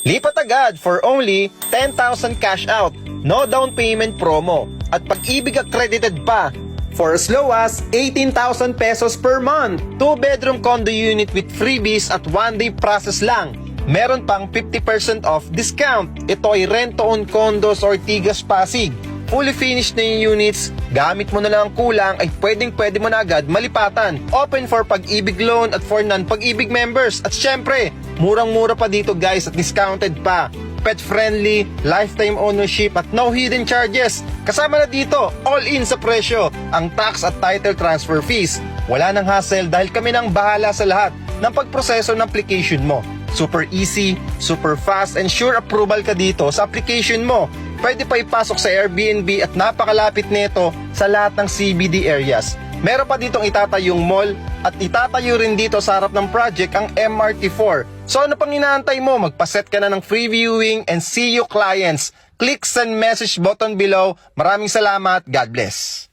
Lipat agad for only 10,000 cash out, no down payment promo, at pag-ibig accredited pa for as low as 18,000 pesos per month. 2-bedroom condo unit with freebies at 1-day process lang. Meron pang 50% off discount. Ito ay rent-to-own condos or Tigas Pasig. Fully finished na yung units, gamit mo na lang ang kulang ay pwede mo na agad malipatan. Open for pag-ibig loan at for non-pag-ibig members. At syempre, murang-mura pa dito guys at discounted pa. Pet-friendly, lifetime ownership at no hidden charges. Kasama na dito, all-in sa presyo, ang tax at title transfer fees. Wala nang hassle dahil kami nang bahala sa lahat ng pagproseso ng application mo. Super easy, super fast, and sure approval ka dito sa application mo. Pwede pa ipasok sa Airbnb at napakalapit nito sa lahat ng CBD areas. Meron pa ditong itatayong mall at itatayo rin dito sa harap ng project ang MRT4. So ano pang inaantay mo? Magpaset ka na ng free viewing and see you clients. Click send message button below. Maraming salamat. God bless.